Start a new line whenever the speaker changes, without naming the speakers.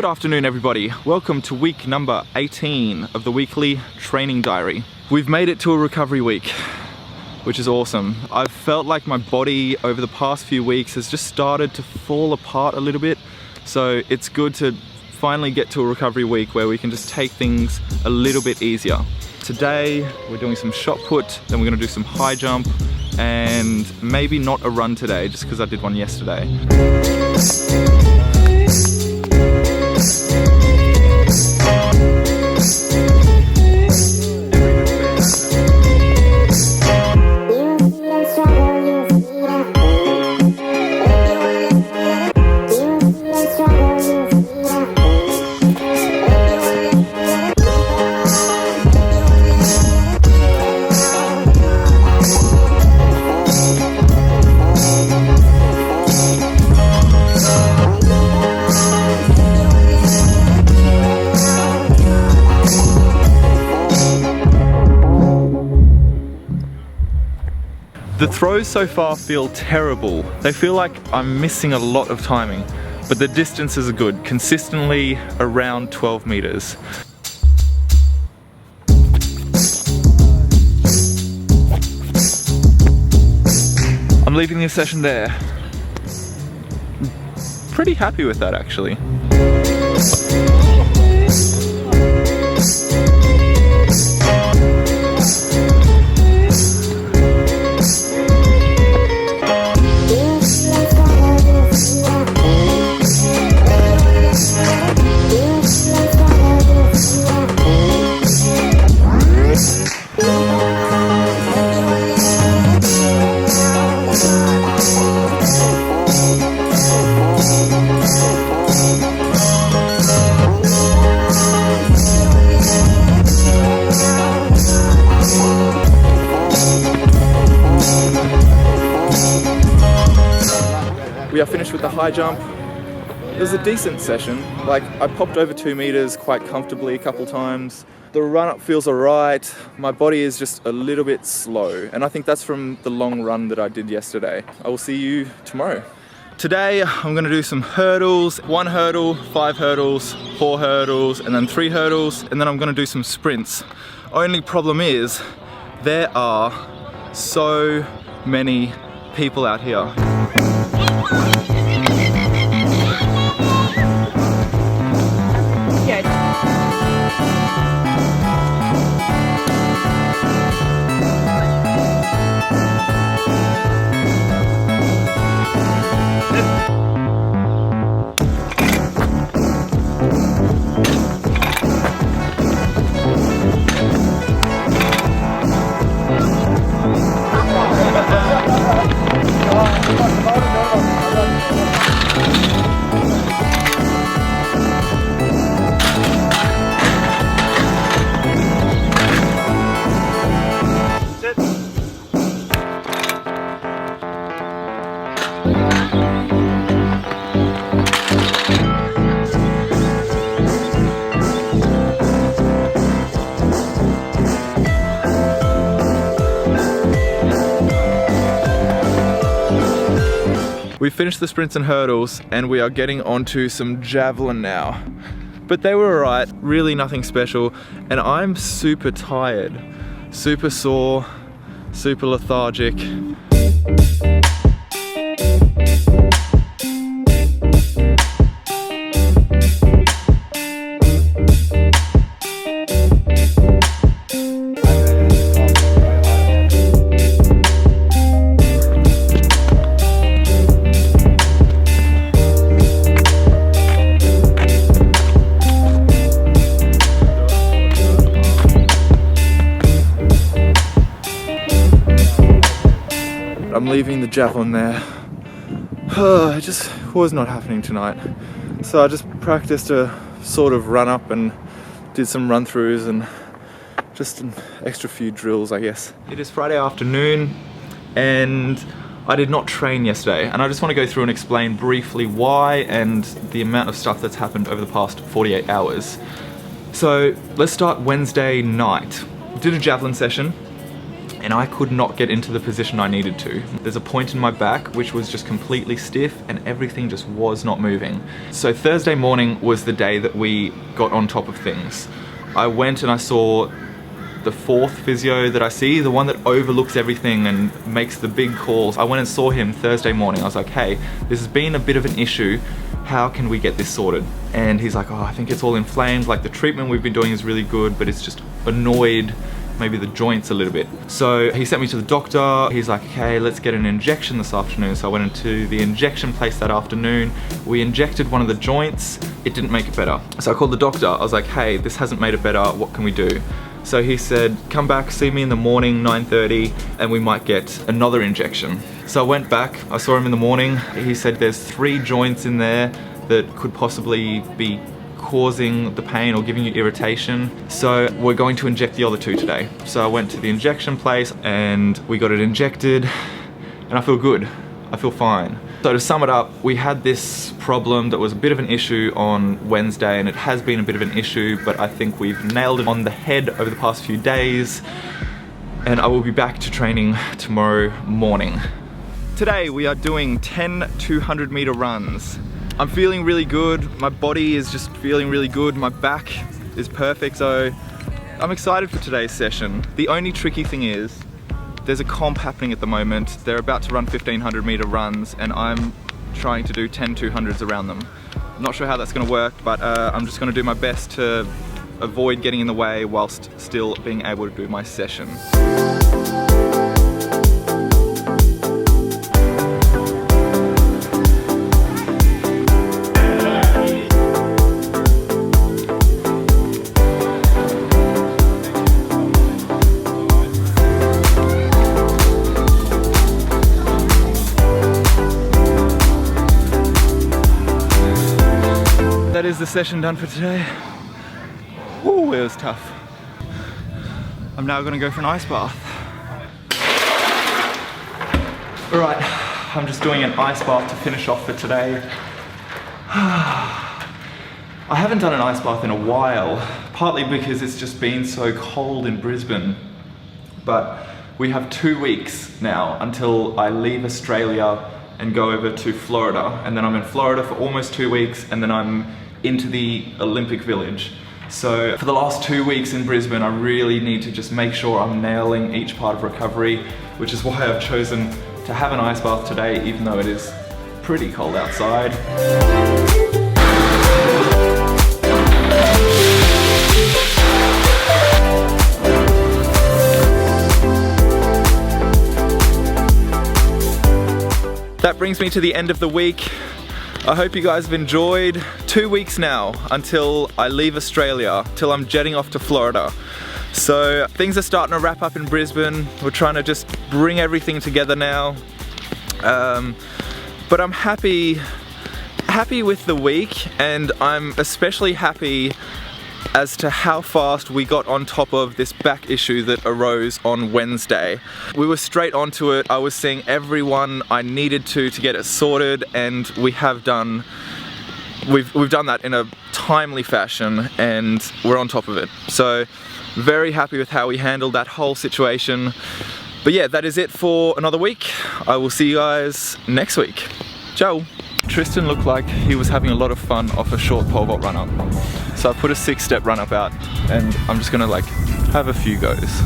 Good afternoon everybody, welcome to week number 18 of the weekly training diary. We've made it to a recovery week, which is awesome. I've felt like my body over the past few weeks has just started to fall apart a little bit, so it's good to finally get to a recovery week where we can just take things a little bit easier. Today we're doing some shot put, then we're going to do some high jump, and maybe not a run today just because I did one yesterday. The throws so far feel terrible. They feel like I'm missing a lot of timing, but the distances are good, consistently around 12 meters. I'm leaving this session there. Pretty happy with that actually. We are finished with the high jump. It was a decent session. Like, I popped over 2 meters quite comfortably a couple times. The run up feels alright. My body is just a little bit slow, and I think that's from the long run that I did yesterday. I will see you tomorrow. Today I'm going to do some hurdles. 1 hurdle, 5 hurdles, 4 hurdles, and then 3 hurdles, and then I'm going to do some sprints. Only problem is there are so many people out here. We finished the sprints and hurdles and we are getting onto some javelin now. But they were alright, really nothing special, and I'm super tired, super sore, super lethargic. I'm leaving the javelin there. It just was not happening tonight. So I just practiced a sort of run up and did some run throughs and just an extra few drills, I guess. It is Friday afternoon and I did not train yesterday, and I just want to go through and explain briefly why and the amount of stuff that's happened over the past 48 hours. So let's start Wednesday night. Did a javelin session. and I could not get into the position I needed to. There's a point in my back which was just completely stiff and everything just was not moving. So Thursday morning was the day that we got on top of things. I went and I saw the fourth physio that I see, the one that overlooks everything and makes the big calls. I went and saw him Thursday morning. I was like, hey, this has been a bit of an issue. How can we get this sorted? And he's like, oh, I think it's all inflamed. Like the treatment we've been doing is really good, but it's just annoyed maybe the joints a little bit. So he sent me to the doctor. He's like, okay, let's get an injection this afternoon. So I went into the injection place that afternoon. We injected one of the joints. It didn't make it better. So I called the doctor. I was like, hey, this hasn't made it better. What can we do? So he said, come back, see me in the morning, 9:30, and we might get another injection. So I went back, I saw him in the morning. He said there's 3 joints in there that could possibly be causing the pain or giving you irritation. So we're going to inject the other 2 today. So I went to the injection place and we got it injected and I feel good. I feel fine. So to sum it up, we had this problem that was a bit of an issue on Wednesday, and it has been a bit of an issue, but I think we've nailed it on the head over the past few days, and I will be back to training tomorrow morning. Today we are doing 10 200-meter runs. I'm feeling really good. My body is just feeling really good. My back is perfect, so I'm excited for today's session. The only tricky thing is, there's a comp happening at the moment. They're about to run 1500-meter runs and I'm trying to do 10 200s around them. I'm not sure how that's gonna work, but I'm just gonna do my best to avoid getting in the way whilst still being able to do my session. That is the session done for today. Ooh, it was tough. I'm now gonna go for an ice bath. All right, I'm just doing an ice bath to finish off for today. I haven't done an ice bath in a while, partly because it's just been so cold in Brisbane. But we have 2 weeks now until I leave Australia and go over to Florida. And then I'm in Florida for almost 2 weeks, and then I'm into the Olympic Village. So for the last 2 weeks in Brisbane, I really need to just make sure I'm nailing each part of recovery, which is why I've chosen to have an ice bath today, even though it is pretty cold outside. That brings me to the end of the week. I hope you guys have enjoyed. 2 weeks now until I leave Australia, till I'm jetting off to Florida. So things are starting to wrap up in Brisbane. We're trying to just bring everything together now. But I'm happy with the week, and I'm especially happy as to how fast we got on top of this back issue that arose on Wednesday. We were straight onto it. I was seeing everyone I needed to get it sorted, and we have done, we've done that in a timely fashion, and we're on top of it. So very happy with how we handled that whole situation. But yeah, that is it for another week. I will see you guys next week. Ciao. Tristan looked like he was having a lot of fun off a short pole vault run up. So I put a 6-step run up out, and I'm just gonna like have a few goes.